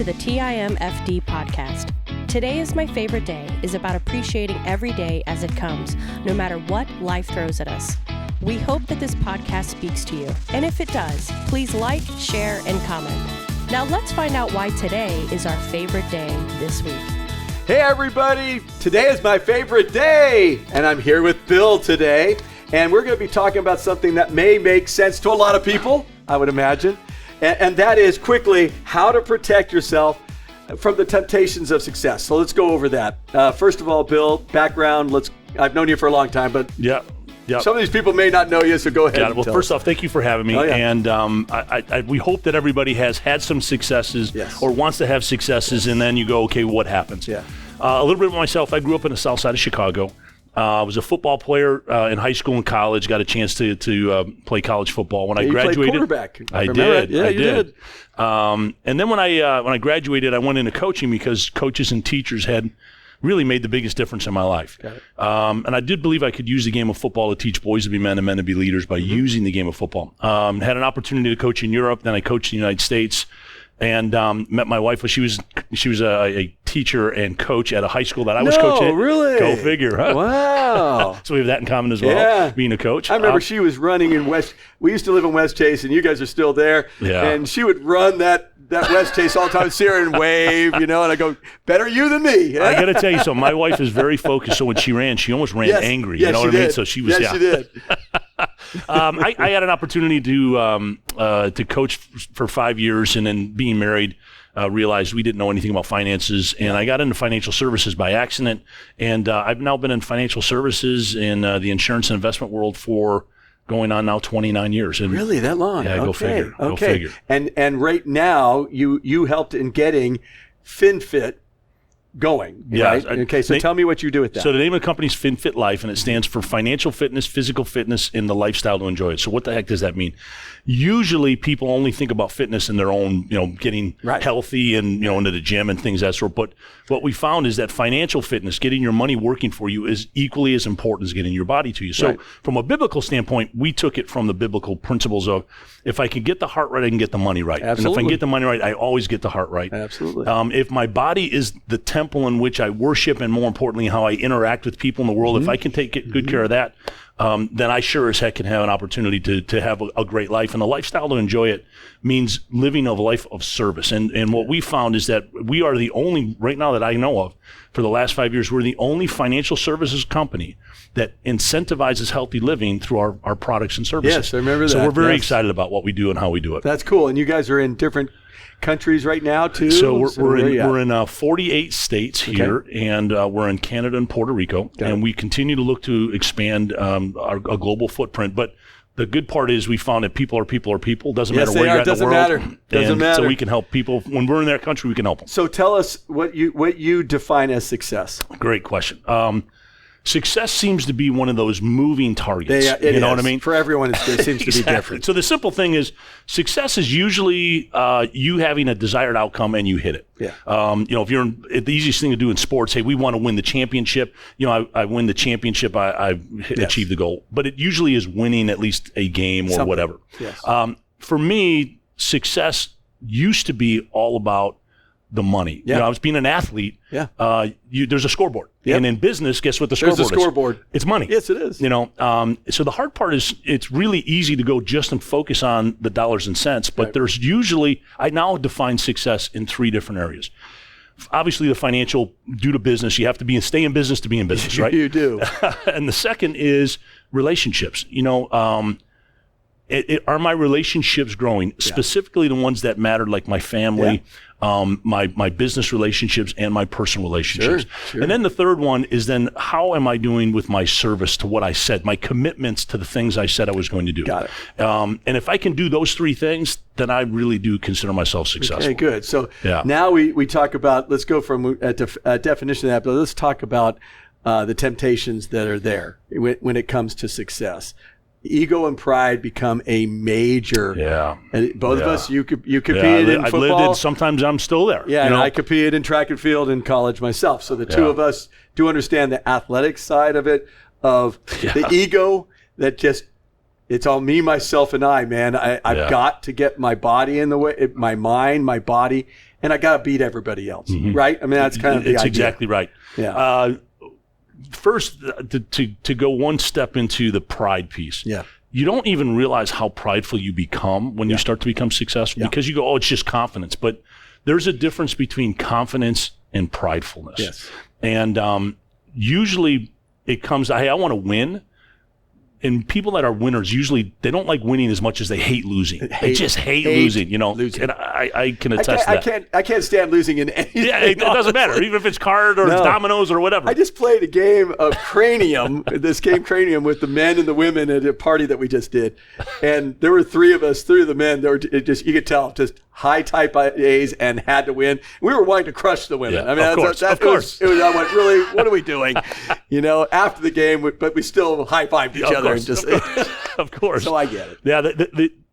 the TIMFD Podcast. Today is my favorite day is about appreciating every day as it comes, no matter what life throws at us. We hope that this podcast speaks to you. And if it does, please like, share, and comment. Now let's find out why today is our favorite day this week. Hey everybody, today is my favorite day, and I'm here with Bill today, and we're going to be talking about something that may make sense to a lot of people, I would imagine, and that is quickly how to protect yourself from the temptations of success. So let's go over that. First of all, Bill, background, I've known you for a long time, but Yep. Some of these people may not know you, so go ahead. Well, first off, thank you for having me. Oh, yeah. And we hope that everybody has had some successes or wants to have successes, and then you go, okay, what happens? Yeah. A little bit about myself. I grew up in the south side of Chicago. I was a football player in high school and college. Got a chance to play college football. When I graduated, you played quarterback. I did. Yeah, you did. And then when I graduated, I went into coaching because coaches and teachers had really made the biggest difference in my life. And I did believe I could use the game of football to teach boys to be men and men to be leaders by using the game of football. Had an opportunity to coach in Europe, then I coached in the United States, and met my wife. She was a teacher and coach at a high school that I was coaching at. Really? Go figure, huh? Wow. So we have that in common as well, being a coach. I remember she was running in West. We used to live in West Chase, and you guys are still there. Yeah. And she would run that West Chase all the time, see her and wave, and I go, better you than me. I got to tell you, so my wife is very focused. So when she ran, she almost ran angry. You know what I mean? So she was, she did. I had an opportunity to coach for 5 years, and then being married, realized we didn't know anything about finances, and I got into financial services by accident. And I've now been in financial services in the insurance and investment world for going on now 29 years. And really, that long? Yeah, go figure. Go figure. And right now, you helped in getting FinFit going, right? Okay, so tell me what you do with that. So the name of the company is FinFit Life, and it stands for financial fitness, physical fitness, and the lifestyle to enjoy it. So what the heck does that mean? Usually people only think about fitness in their own, getting healthy and, into the gym and things of that sort. But what we found is that financial fitness, getting your money working for you, is equally as important as getting your body to you. So from a biblical standpoint, we took it from the biblical principles of, if I can get the heart right, I can get the money right. Absolutely. And if I can get the money right, I always get the heart right. Absolutely. If my body is the temple in which I worship, and more importantly, how I interact with people in the world, if I can take good care of that, then I sure as heck can have an opportunity to have a great life. And the lifestyle to enjoy it means living a life of service. And what we found is that we are the only, right now that I know of, for the last 5 years, we're the only financial services company that incentivizes healthy living through our products and services. Yes, I remember that. So we're very excited about what we do and how we do it. That's cool. And you guys are in different countries right now too? So we're in 48 states here, and we're in Canada and Puerto Rico, and we continue to look to expand our global footprint. But the good part is we found that people are people are people. Doesn't matter where you're at in the world. Doesn't matter. So we can help people. When we're in their country, we can help them. So tell us what you define as success. Great question. Success seems to be one of those moving targets. You know what I mean? For everyone, it seems to be different. So the simple thing is, success is usually you having a desired outcome and you hit it. Yeah. If you're the easiest thing to do in sports, hey, we want to win the championship. I win the championship, I achieve the goal. But it usually is winning at least a game or whatever. Yes. For me, success used to be all about the money. Yeah. I was being an athlete. Yeah. There's a scoreboard. Yep. And in business, guess what the scoreboard is? There's a scoreboard. It's money. Yes, it is. So the hard part is it's really easy to go just and focus on the dollars and cents, but there's usually, I now define success in 3 different areas. Obviously, the financial, due to business, you have to stay in business to be in business, right? You do. And the second is relationships. Are my relationships growing? Specifically the ones that matter, like my family, my business relationships, and my personal relationships. Sure. And then the third one is then how am I doing with my service to what I said, my commitments to the things I said I was going to do. Got it. And if I can do those 3 things, then I really do consider myself successful. Okay, good. So now we talk about, let's go from a definition of that, but let's talk about the temptations that are there when it comes to success. Ego and pride become a major. And both of us, you competed in football. I've lived it. Sometimes I'm still there. And I competed in track and field in college myself. So the two of us do understand the athletic side of it, of the ego that just It's all me, myself, and I, man. I've got to get my body in the way, my mind, my body, and I got to beat everybody else, right? I mean, that's kind of the idea. It's exactly right. Yeah. First, to go one step into the pride piece. Yeah. You don't even realize how prideful you become when you start to become successful because you go, oh, it's just confidence. But there's a difference between confidence and pridefulness. Yes. And usually it comes, hey, I want to win. And people that are winners, usually they don't like winning as much as they hate losing. They just hate losing, you know. Losing. And I can attest to that. I can't stand losing in anything. Yeah, it doesn't matter, even if it's card or dominoes or whatever. I just played a game of Cranium, this game Cranium, with the men and the women at a party that we just did. And there were three of the men, they were just, you could tell, just high type A's and had to win. We were wanting to crush the women. Yeah, I mean, of course. I went, really, what are we doing? You know, after the game, but we still high-fived each other. And just, of course. So I get it. Yeah,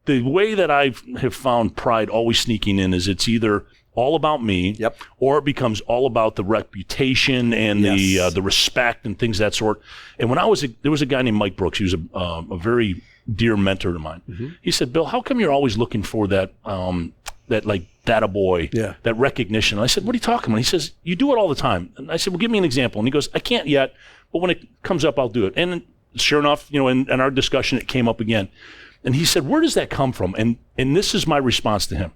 the way that I have found pride always sneaking in is it's either all about me, or it becomes all about the reputation and the respect and things of that sort. And when there was a guy named Mike Brooks. He was a very dear mentor of mine. He said, Bill, how come you're always looking for that like data boy, that recognition? And I said, what are you talking about? He says, you do it all the time. And I said, well, give me an example. And he goes, I can't yet, but when it comes up, I'll do it. And sure enough, you know, in our discussion, it came up again. And he said, where does that come from? And this is my response to him.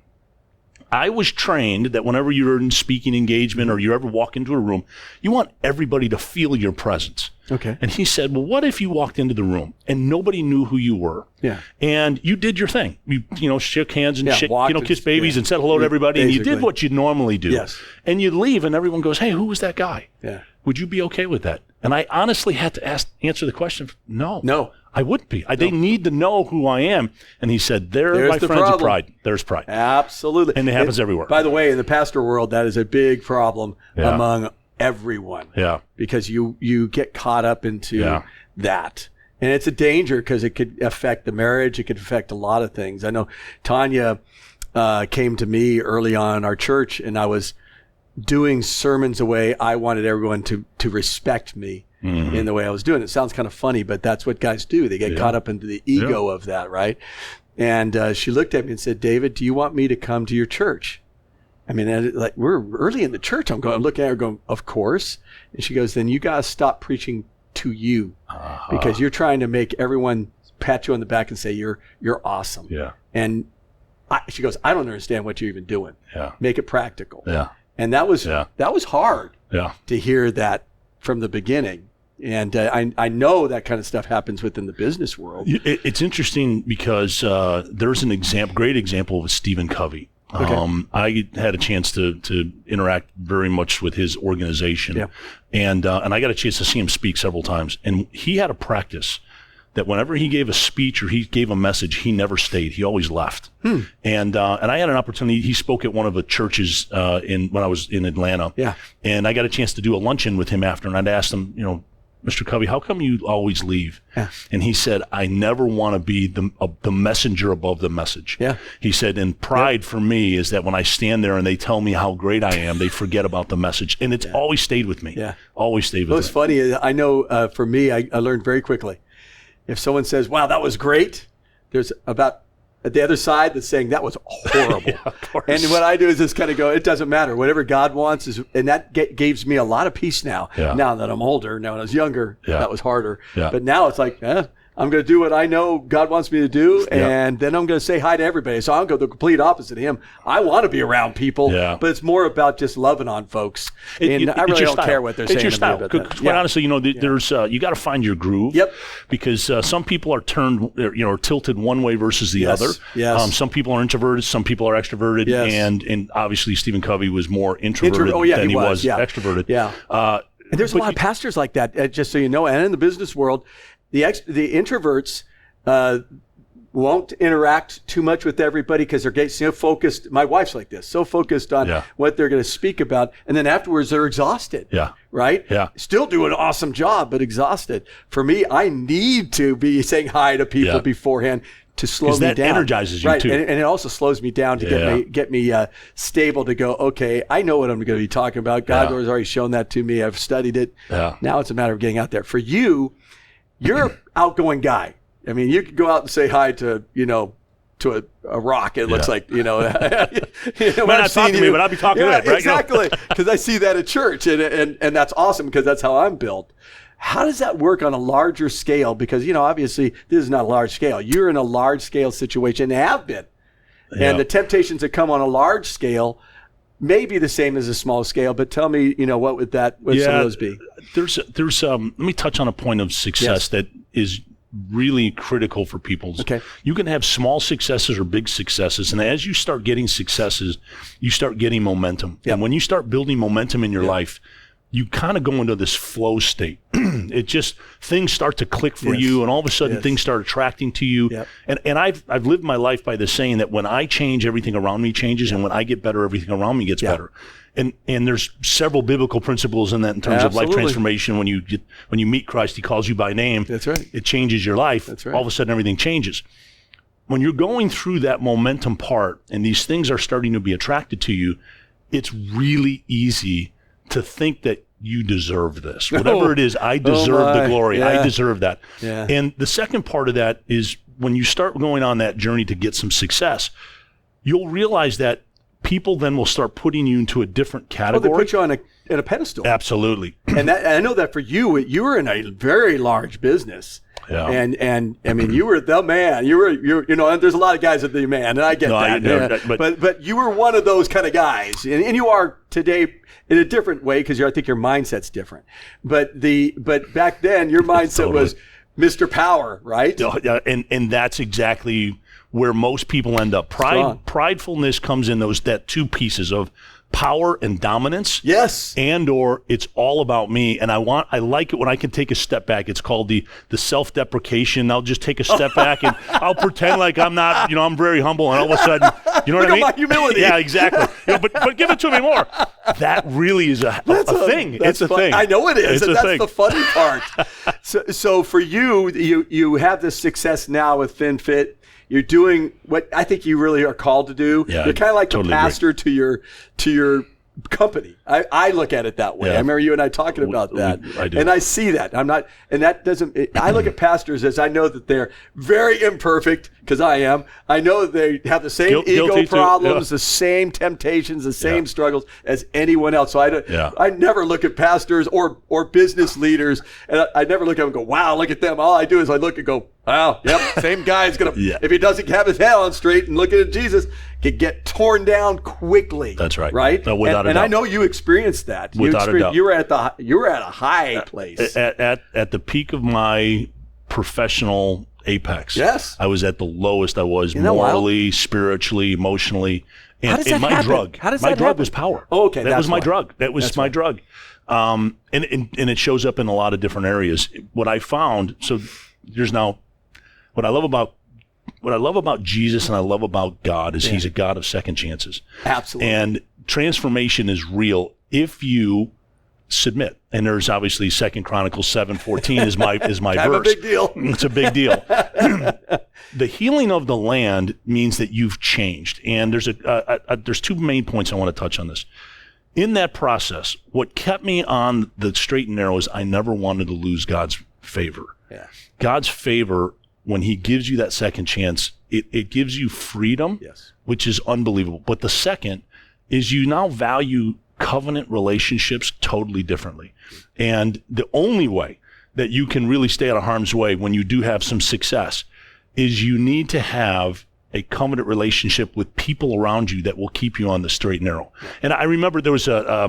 I was trained that whenever you're in speaking engagement or you ever walk into a room, you want everybody to feel your presence. Okay. And he said, well, what if you walked into the room and nobody knew who you were? Yeah. And you did your thing. You shook hands and kissed babies and said hello to everybody. Basically. And you did what you normally do. Yes. And you'd leave and everyone goes, hey, who was that guy? Yeah. Would you be okay with that? And I honestly had to answer the question, no. I wouldn't be. They need to know who I am. And he said, there's my friends of pride. There's pride. Absolutely. And it happens everywhere. By the way, in the pastor world, that is a big problem among everyone. Yeah. Because you get caught up into that. And it's a danger because it could affect the marriage. It could affect a lot of things. I know Tanya came to me early on in our church, and I was doing sermons the way I wanted everyone to respect me. In the way I was doing it. It sounds kind of funny, but that's what guys do. They get caught up into the ego of that, right? And she looked at me and said, David, do you want me to come to your church? I mean, like, we're early in the church. I'm looking at her going, of course. And she goes, then you got to stop preaching to you because you're trying to make everyone pat you on the back and say, you're awesome. Yeah. And she goes, I don't understand what you're even doing. Yeah. Make it practical. Yeah. And that was hard to hear that from the beginning. And I know that kind of stuff happens within the business world. It's interesting because there's great example of Stephen Covey. Okay. I had a chance to interact very much with his organization, and I got a chance to see him speak several times. And he had a practice that whenever he gave a speech or he gave a message, he never stayed. He always left. And I had an opportunity. He spoke at one of the churches when I was in Atlanta. Yeah. And I got a chance to do a luncheon with him after, and I'd asked him, Mr. Covey, how come you always leave? Yeah. And he said, I never want to be the messenger above the message. Yeah. He said, and pride for me is that when I stand there and they tell me how great I am, they forget about the message. And it's always stayed with me. Yeah. Always stayed with me. What's funny is I know for me, I learned very quickly. If someone says, wow, that was great, there's about at the other side that's saying that was horrible. Of course. And what I do is just kind of go, it doesn't matter. Whatever God wants is, and that gives me a lot of peace now. Yeah. Now that I'm older, now when I was younger, that was harder. Yeah. But now it's like, I'm going to do what I know God wants me to do, and then I'm going to say hi to everybody. So I'll go the complete opposite of him. I want to be around people, but it's more about just loving on folks. And I really don't care what they're saying. It's your style. About that. Quite honestly, there's you got to find your groove. Yep. Because some people are tilted one way versus the other. Yes. Some people are introverted. Some people are extroverted. Yes. And obviously Stephen Covey was more introverted than he was extroverted. Yeah. And there's a lot of pastors like that, just so you know. And in the business world, the introverts won't interact too much with everybody because they're so focused. My wife's like this, so focused on what they're going to speak about. And then afterwards, they're exhausted. Yeah. Right? Yeah. Still do an awesome job, but exhausted. For me, I need to be saying hi to people beforehand to slow me down. That energizes you too. And it also slows me down to get me stable to go, okay, I know what I'm going to be talking about. God has already shown that to me. I've studied it. Yeah. Now it's a matter of getting out there. For you, you're an outgoing guy. I mean, you could go out and say hi to, to a rock. It looks like, Might not talk to me, but I'll be talking to it, right? Exactly. Because I see that at church, and that's awesome because that's how I'm built. How does that work on a larger scale? Because, obviously this is not a large scale. You're in a large scale situation and have been. Yeah. And the temptations that come on a large scale may be the same as a small scale, but tell me, what would some of those be? There's let me touch on a point of success that is really critical for people. Okay. You can have small successes or big successes, and as you start getting successes, you start getting momentum. Yep. And when you start building momentum in your life, you kind of go into this flow state. It just, things start to click for you, and all of a sudden things start attracting to you. Yep. And I've lived my life by the saying that when I change, everything around me changes, and when I get better, everything around me gets better. And there's several biblical principles in that in terms of life transformation. When you meet Christ, he calls you by name. That's right. It changes your life. That's right. All of a sudden, everything changes. When you're going through that momentum part, and these things are starting to be attracted to you, it's really easy to think that you deserve this. Whatever it is, I deserve the glory. I deserve that. Yeah. And the second part of that is when you start going on that journey to get some success, you'll realize that people then will start putting you into a different category. Oh, they put you on a pedestal. Absolutely. And I know that for you were in a very large business. Yeah. And I mean, you were the man. And there's a lot of guys that are the man, and I get that. But you were one of those kind of guys, and you are today in a different way because I think your mindset's different. But back then, your mindset was Mr. Power, right? Yeah, and that's exactly where most people end up. Pridefulness comes in that two pieces of power and dominance. Yes. Or it's all about me. And I like it when I can take a step back. It's called the self-deprecation. I'll just take a step back and I'll pretend like I'm not, I'm very humble, and all of a sudden, you know what I mean? My humility. Yeah, exactly. But give it to me more. That really is a thing. It's a thing. I know it is. It's That's the funny part. So for you have this success now with FinFit. You're doing what I think you really are called to do. Yeah, you're kind of like the pastor to your company. I look at it that way. Yeah. I remember you and I talking about that. I do. And I see that. I look at pastors as I know that they're very imperfect, because I am. I know that they have the same ego problems, the same temptations, the same struggles as anyone else. So I never look at pastors or business leaders, and I never look at them and go, wow, look at them. All I do is I look and go, wow, yep, same guy is going to, if he doesn't have his head on straight and looking at Jesus, could get torn down quickly. That's right. Right? No, without a doubt. And I know you experienced that. Without a doubt. You were at a high place. At the peak of my professional apex. Yes. I was at the lowest I was morally, spiritually, emotionally. And my drug. How does that happen? My drug was power. Oh, okay. That was my drug. That was my drug. And it shows up in a lot of different areas. What I found, so there's now, what I love about Jesus and I love about God is he's a God of second chances. Absolutely. And transformation is real if you submit. And there's obviously 2 Chronicles 7:14 is my verse. A big deal. It's a big deal. The healing of the land means that you've changed. And there's two main points I want to touch on this. In that process, what kept me on the straight and narrow is I never wanted to lose God's favor. Yeah. God's favor, when he gives you that second chance, it gives you freedom, which is unbelievable. But the second is you now value covenant relationships totally differently. And the only way that you can really stay out of harm's way when you do have some success is you need to have a covenant relationship with people around you that will keep you on the straight and narrow. And I remember there was I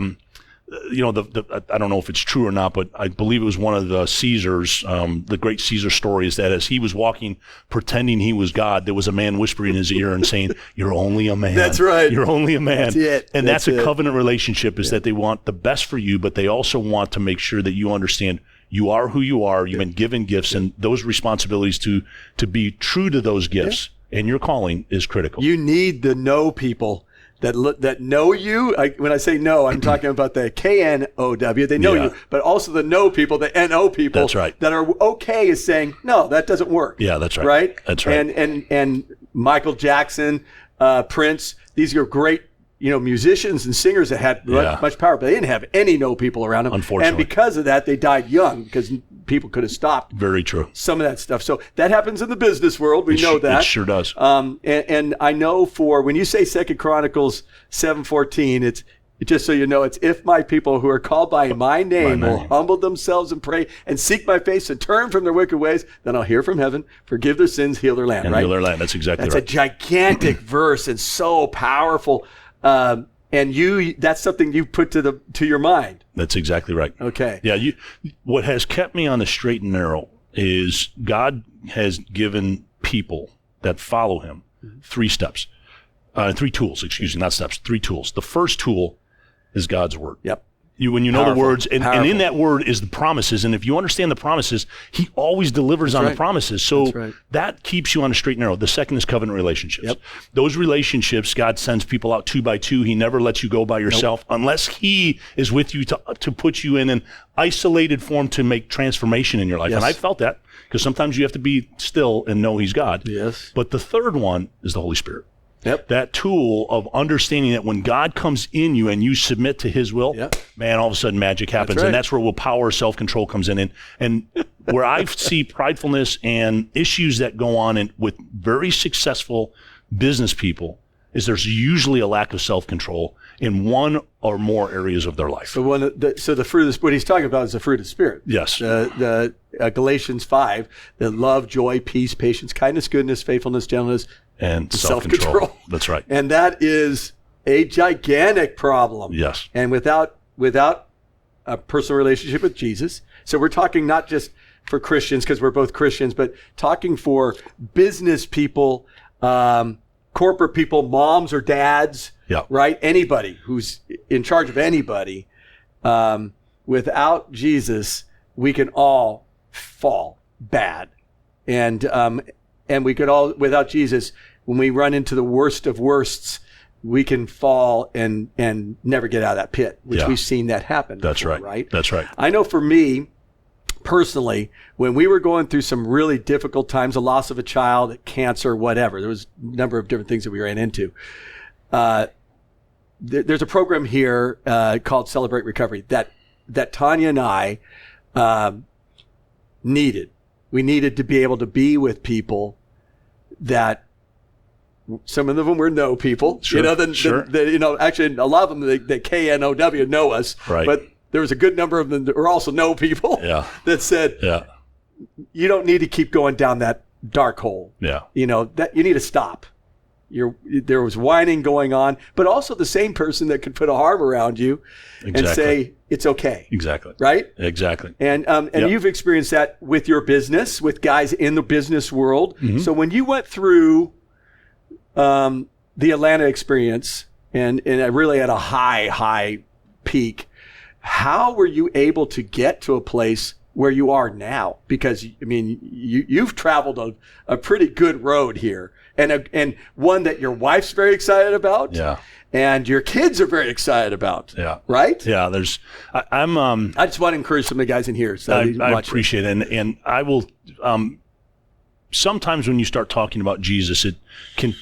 don't know if it's true or not, but I believe it was one of the Caesars, the great Caesar story is that as he was walking, pretending he was God, there was a man whispering in his ear and saying, "You're only a man." That's right. You're only a man. That's it. And that's a covenant relationship is that they want the best for you, but they also want to make sure that you understand you are who you are. You've been given gifts and those responsibilities to be true to those gifts. And your calling is critical. You need to know people that know you. When I say know, I'm talking about the KNOW. They know you, but also the know people, the NO people. That's right. That are okay is saying, no, that doesn't work. Yeah, that's right. Right? That's right. And Michael Jackson, Prince, these are great, musicians and singers that had much power, but they didn't have any know people around them. Unfortunately. And because of that, they died young because people could have stopped. Very true. Some of that stuff. So that happens in the business world. We know that. It sure does. And I know when you say 2 Chronicles 7:14, it's just so you know, it's if my people who are called by my name will humble themselves and pray and seek my face and turn from their wicked ways, then I'll hear from heaven, forgive their sins, heal their land. And right? heal their land. That's exactly right. That's a gigantic verse and so powerful. And that's something you put to your mind. That's exactly right. Okay. Yeah. What has kept me on the straight and narrow is God has given people that follow him 3 steps, 3 tools, not steps, 3 tools. The first tool is God's word. Yep. When you know the words, and in that word is the promises. And if you understand the promises, he always delivers on the promises. So that keeps you on a straight and narrow. The second is covenant relationships. Yep. Those relationships, God sends people out 2 by 2. He never lets you go by yourself unless he is with you to put you in an isolated form to make transformation in your life. Yes. And I felt that because sometimes you have to be still and know he's God. Yes. But the third one is the Holy Spirit. Yep. That tool of understanding that when God comes in you and you submit to his will, man, all of a sudden magic happens. That's right. And that's where willpower, self-control comes in. And where I see pridefulness and issues that go on with very successful business people is there's usually a lack of self-control in one or more areas of their life. So the fruit of what he's talking about is the fruit of the Spirit. Yes. The Galatians 5, the love, joy, peace, patience, kindness, goodness, faithfulness, gentleness, and self-control. That's right. And that is a gigantic problem. Yes. And without a personal relationship with Jesus, so we're talking not just for Christians because we're both Christians, but talking for business people, corporate people, moms or dads, right? Anybody who's in charge of anybody. Without Jesus, we can all fall bad. And we could all, without Jesus, when we run into the worst of worsts, we can fall and never get out of that pit, which we've seen that happen. That's before, right. Right. That's right. I know for me, personally, when we were going through some really difficult times, a loss of a child, cancer, whatever, there was a number of different things that we ran into. There's a program here called Celebrate Recovery that Tanya and I needed. We needed to be able to be with people that some of them were no people. Sure, actually a lot of them, the KNOW know us, right. But there was a good number of them that were also no people that said, you don't need to keep going down that dark hole. Yeah. That you need to stop. There was whining going on, but also the same person that could put a arm around you and say, it's okay. Exactly. Right? Exactly. And you've experienced that with your business, with guys in the business world. Mm-hmm. So when you went through the Atlanta experience and really at a high peak, how were you able to get to a place where you are now? Because, I mean, you've traveled a pretty good road here. And one that your wife's very excited about, and your kids are very excited about, right? Yeah, I just want to encourage some of the guys in here. So I appreciate it, and I will. Sometimes when you start talking about Jesus, it can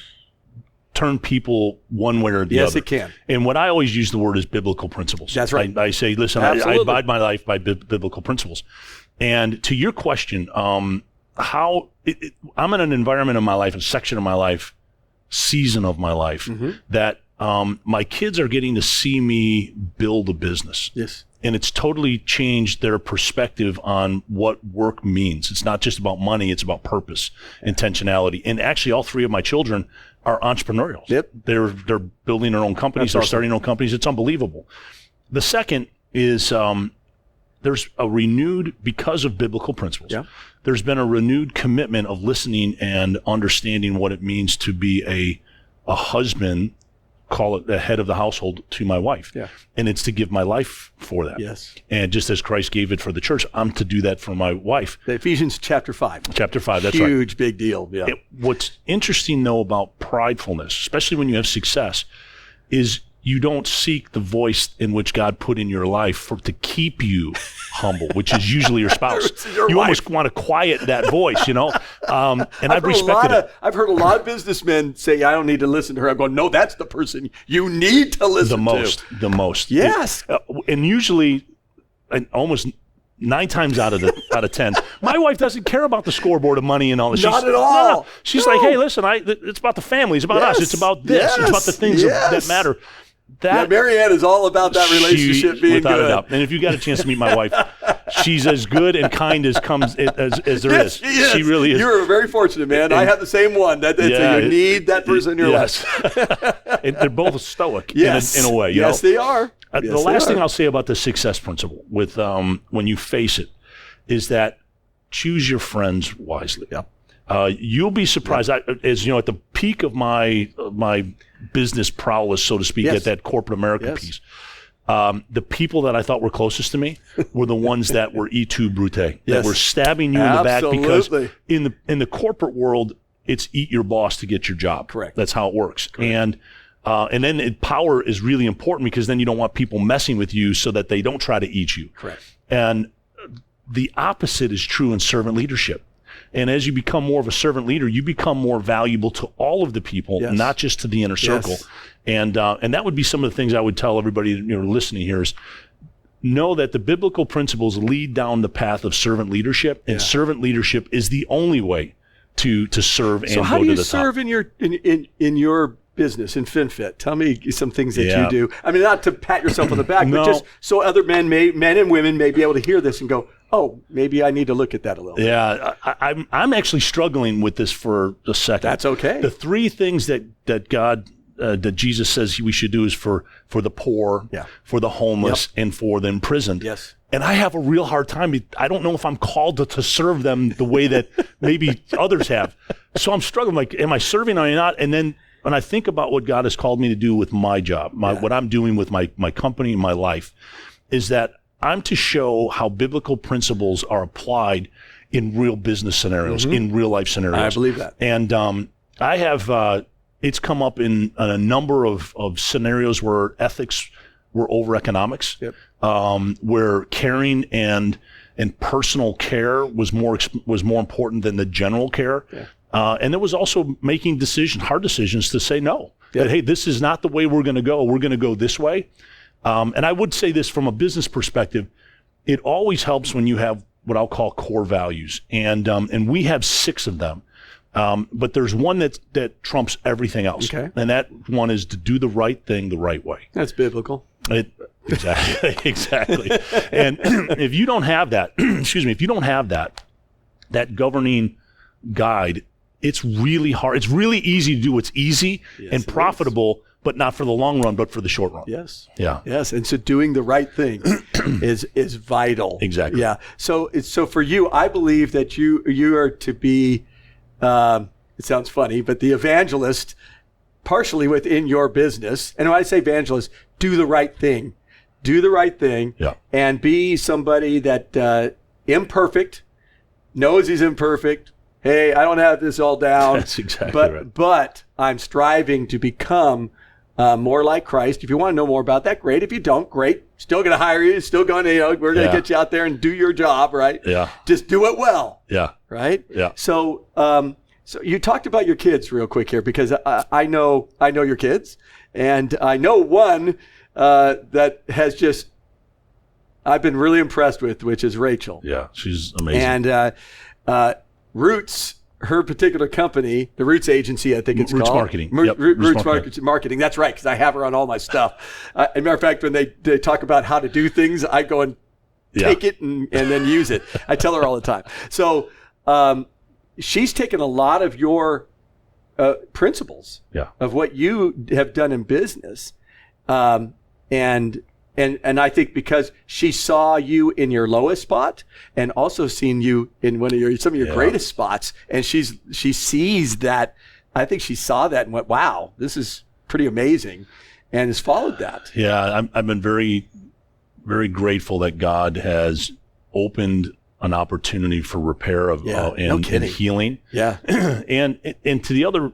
turn people one way or the other. Yes, it can. And what I always use the word is biblical principles. That's right. I say, listen, I abide my life by biblical principles. And to your question, I'm in an environment of my life, a section of my life, season of my life, that my kids are getting to see me build a business. Yes. And it's totally changed their perspective on what work means. It's not just about money, it's about purpose, intentionality. And actually all 3 of my children are entrepreneurial. Yep. They're building their own companies, they're starting their own companies. It's unbelievable. The second is there's a renewed, because of biblical principles, there's been a renewed commitment of listening and understanding what it means to be a husband, call it the head of the household, to my wife. Yeah. And it's to give my life for that. Yes. And just as Christ gave it for the church, I'm to do that for my wife. Ephesians chapter 5. Chapter 5, that's right. Huge, big deal. Yeah. What's interesting, though, about pridefulness, especially when you have success, is you don't seek the voice in which God put in your life to keep you humble, which is usually your spouse. You almost want to quiet that voice, And I've respected it. I've heard a lot of businessmen say, I don't need to listen to her. I'm going, no, that's the person you need to listen to. The most. Yes. And usually, and almost 9 times out of 10, my wife doesn't care about the scoreboard of money and all this. Not at all. No. She's like, hey, listen, it's about the family. It's about us. It's about this. Yes. It's about the things that matter. Marianne is all about that relationship being without good. A doubt. And if you got a chance to meet my wife, she's as good and kind as there is. She really is. You're very fortunate, man. I have the same one. You need that person in your life. And they're both stoic in a way. Yes, they are. The last thing I'll say about the success principle with when you face it is that choose your friends wisely. Yep. You'll be surprised. As you know, at the peak of my business prowess, so to speak, at that corporate America piece, the people that I thought were closest to me were the ones that were et tu brute, that were stabbing you in the back, because in the corporate world, it's eat your boss to get your job. Correct. That's how it works. Correct. And then power is really important, because then you don't want people messing with you so that they don't try to eat you. Correct. And the opposite is true in servant leadership. And as you become more of a servant leader, you become more valuable to all of the people, not just to the inner circle. And that would be some of the things I would tell everybody listening here is know that the biblical principles lead down the path of servant leadership, and servant leadership is the only way to serve and go to the top. So how do you serve in your business in FinFit? Tell me some things that you do. I mean, not to pat yourself on the back, but just so other men and women may be able to hear this and go, oh, maybe I need to look at that a little bit. Yeah, I'm actually struggling with this for a second. That's okay. The 3 things that God, that Jesus says we should do is for the poor, for the homeless, and for the imprisoned. Yes. And I have a real hard time. I don't know if I'm called to serve them the way that maybe others have. So I'm struggling. Like, am I serving or am I not? And then when I think about what God has called me to do with my job, what I'm doing with my company, my life, is that I'm to show how biblical principles are applied in real business scenarios, in real life scenarios. I believe that. And I have, it's come up in a number of scenarios where ethics were over economics, where caring and personal care was more important than the general care. And there was also making hard decisions to say no. That, hey, this is not the way we're going to go. We're going to go this way. And I would say this from a business perspective, it always helps when you have what I'll call core values. And we have 6 of them. But there's one that trumps everything else. Okay. And that one is to do the right thing the right way. That's biblical. Exactly. And if you don't have that, if you don't have that governing guide, it's really hard. It's really easy to do what's easy and profitable, but not for the long run, but for the short run. Yes. Yeah. Yes. And so doing the right thing is vital. Exactly. Yeah. So for you, I believe that you are to be, it sounds funny, but the evangelist partially within your business. And when I say evangelist, do the right thing. Do the right thing and be somebody that imperfect, knows he's imperfect. Hey, I don't have this all down. That's exactly right. But I'm striving to become more like Christ. If you want to know more about that, great. If you don't, great. Still going to hire you. Still going to, we're going to get you out there and do your job, right? Yeah. Just do it well. Yeah. Right? Yeah. So you talked about your kids real quick here, because I know your kids, and I know one that has just, I've been really impressed with, which is Rachel. Yeah, she's amazing. And Roots, her particular company, the Roots agency, I think it's Roots called. Marketing. Roots Marketing. That's right, because I have her on all my stuff. As a matter of fact, when they talk about how to do things, I go and take it and then use it. I tell her all the time. So she's taken a lot of your principles of what you have done in business, and I think because she saw you in your lowest spot and also seen you in some of your greatest spots, and she sees that. I think she saw that and went, wow, this is pretty amazing, and has followed that. Yeah, I've been very, very grateful that God has opened an opportunity for repair of and healing. Yeah. and to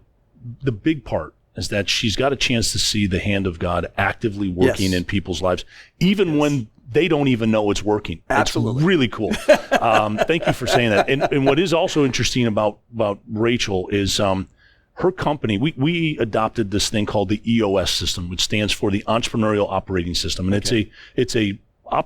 the big part is that she's got a chance to see the hand of God actively working in people's lives, even when they don't even know it's working. Absolutely. It's really cool. Thank you for saying that. And what is also interesting about Rachel is her company, we adopted this thing called the EOS system, which stands for the Entrepreneurial Operating System. And it's a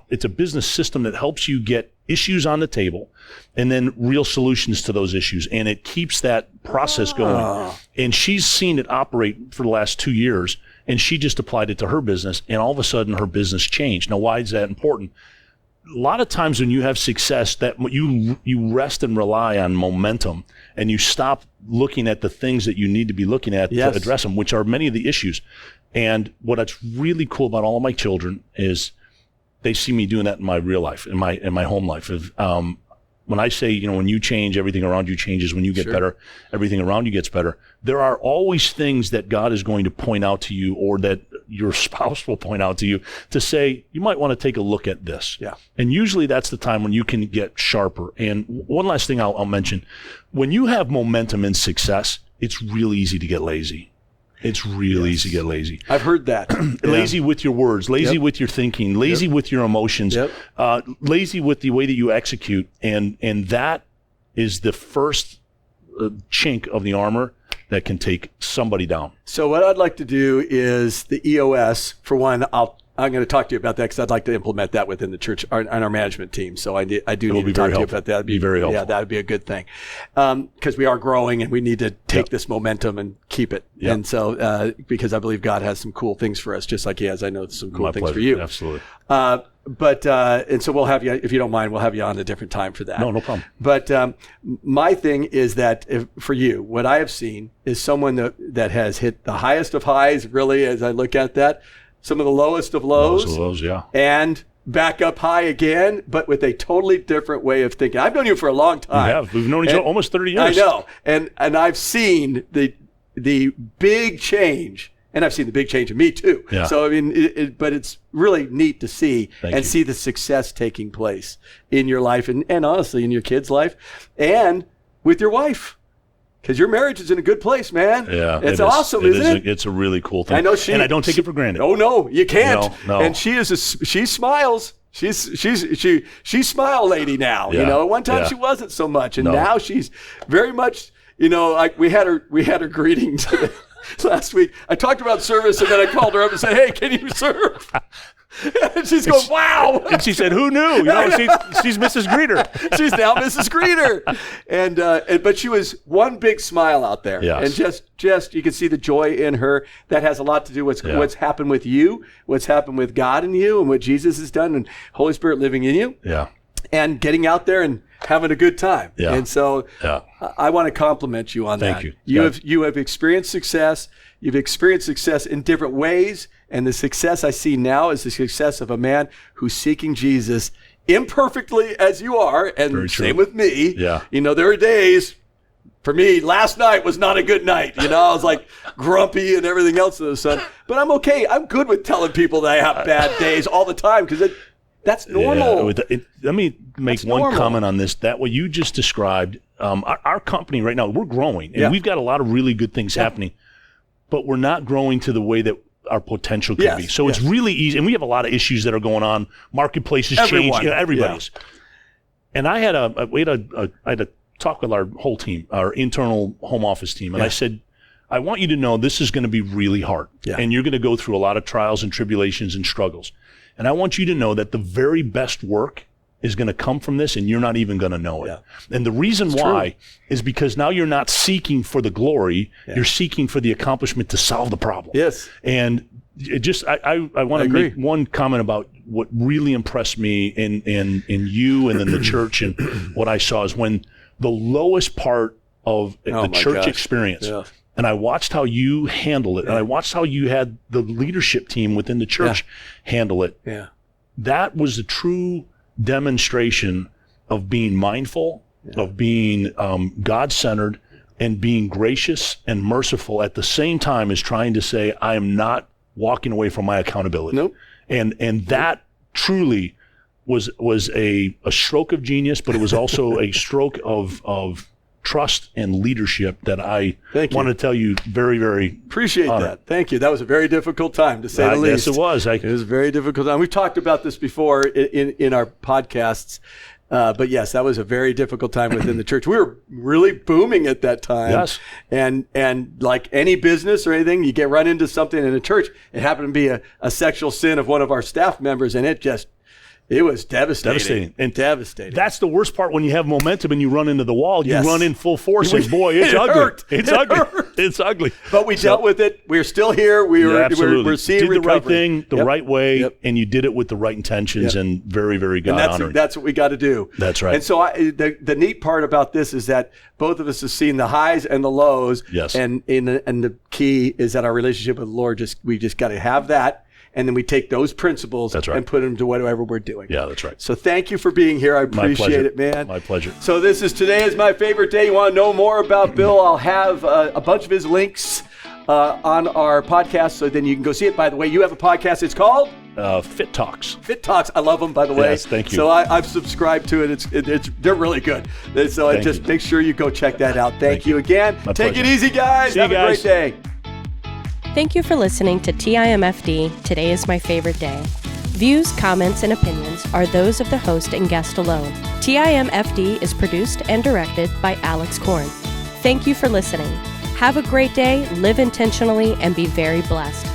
it's a business system that helps you get issues on the table and then real solutions to those issues. And it keeps that process going. And she's seen it operate for the last 2 years, and she just applied it to her business, and all of a sudden her business changed. Now, why is that important? A lot of times when you have success, that you rest and rely on momentum, and you stop looking at the things that you need to be looking at to address them, which are many of the issues. And what's really cool about all of my children is they see me doing that in my real life, in my home life. When I say, when you change, everything around you changes. When you get better, everything around you gets better. There are always things that God is going to point out to you, or that your spouse will point out to you, to say, you might want to take a look at this. Yeah. And usually that's the time when you can get sharper. And one last thing I'll mention, when you have momentum and success, it's really easy to get lazy. It's really easy to get lazy. I've heard that. Lazy with your words, lazy with your thinking, lazy with your emotions, lazy with the way that you execute. And that is the first chink of the armor that can take somebody down. So what I'd like to do is the EOS, for one, I'm going to talk to you about that because I'd like to implement that within the church and our management team. So I do need to talk to you about that. That'd be very helpful. Yeah, that would be a good thing. Because we are growing and we need to take this momentum and keep it. Yep. And so, because I believe God has some cool things for us, just like he has, I know, some cool things for you. Absolutely. And so we'll have you, if you don't mind, we'll have you on a different time for that. No problem. But my thing is that for you, what I have seen is someone that has hit the highest of highs, really, as I look at that, some of the lowest of lows, and back up high again, but with a totally different way of thinking. I've known you for a long time. We have. We've known each other almost 30 years. I know. And I've seen the big change, and I've seen the big change in me too. Yeah. So, I mean, but it's really neat to see see the success taking place in your life and honestly in your kids' life and with your wife. Because your marriage is in a good place, man. Yeah, it's awesome, isn't it? It's a really cool thing. I know and I don't take it for granted. Oh no, you can't. No. And she smiles. She's smile lady now. Yeah. At one time she wasn't so much, and now she's very much. Like we had her greeting last week. I talked about service, and then I called her up and said, "Hey, can you serve?" And she's going, "Wow!" And she said, "Who knew?" She's Mrs. Greeter. She's now Mrs. Greeter. And but she was one big smile out there, and just you can see the joy in her. That has a lot to do with what's happened with you, what's happened with God in you, and what Jesus has done, and Holy Spirit living in you. Yeah. And getting out there and having a good time. Yeah. And so I want to compliment you on that. Thank you. You have experienced success. You've experienced success in different ways. And the success I see now is the success of a man who's seeking Jesus imperfectly as you are. And same with me. Yeah. There are days, for me, last night was not a good night. I was like grumpy and everything else of the sudden. But I'm okay. I'm good with telling people that I have bad days all the time because that's normal. Let me make one comment on this. That what you just described, our company right now, we're growing. And we've got a lot of really good things happening. But we're not growing to the way that our potential could be. So it's really easy. And we have a lot of issues that are going on. Marketplaces change. Everybody's. Yeah. And I had a talk with our whole team, our internal home office team. And I said, I want you to know this is going to be really hard. Yeah. And you're going to go through a lot of trials and tribulations and struggles. And I want you to know that the very best work is going to come from this, and you're not even going to know it. Yeah. And the reason why is because now you're not seeking for the glory, you're seeking for the accomplishment to solve the problem. Yes. And it just, I want to make one comment about what really impressed me in you and in the church, and what I saw is when the lowest part of the church experience, and I watched how you handled it, and I watched how you had the leadership team within the church handle it. Yeah. That was a true demonstration of being mindful, of being God-centered, and being gracious and merciful at the same time as trying to say, I am not walking away from my accountability. Nope. And that truly was a stroke of genius, but it was also a stroke of trust and leadership that I want to tell you very, very appreciate that. Thank you. That was a very difficult time, to say the least. Yes, it was. It was a very difficult time. We've talked about this before in our podcasts, but yes, that was a very difficult time within the church. We were really booming at that time. Yes. And like any business or anything, you run into something in a church. It happened to be a sexual sin of one of our staff members, and it just It was devastating. And devastating. That's the worst part when you have momentum and you run into the wall. You Yes. run in full force, and boy, it's It ugly. hurt. It's It ugly. hurt. It's ugly. But we dealt with it. We're still here. We're seeing did the right recovery. thing the Yep. right way, Yep. and you did it with the right intentions, Yep. and very, very God And honored. that's what we got to do. That's right. And so the neat part about this is that both of us have seen the highs and the lows. Yes. And the key is that our relationship with the Lord, we just got to have that. And then we take those principles That's right. and put them to whatever we're doing. Yeah, that's right. So thank you for being here. I appreciate it, man. My pleasure. So this is Today is My Favorite Day. You want to know more about Bill? I'll have a bunch of his links on our podcast, so then you can go see it. By the way, you have a podcast. It's called Fit Talks. Fit Talks. I love them, by the way. Yes, thank you. So I've subscribed to it. They're really good. So Thank just you. make sure you go check that out. Thank you again. My Take pleasure. it easy, guys. See you Have a guys. great day. Thank you for listening to TIMFD, Today is My Favorite Day. Views, comments, and opinions are those of the host and guest alone. TIMFD is produced and directed by Alex Korn. Thank you for listening. Have a great day, live intentionally, and be very blessed.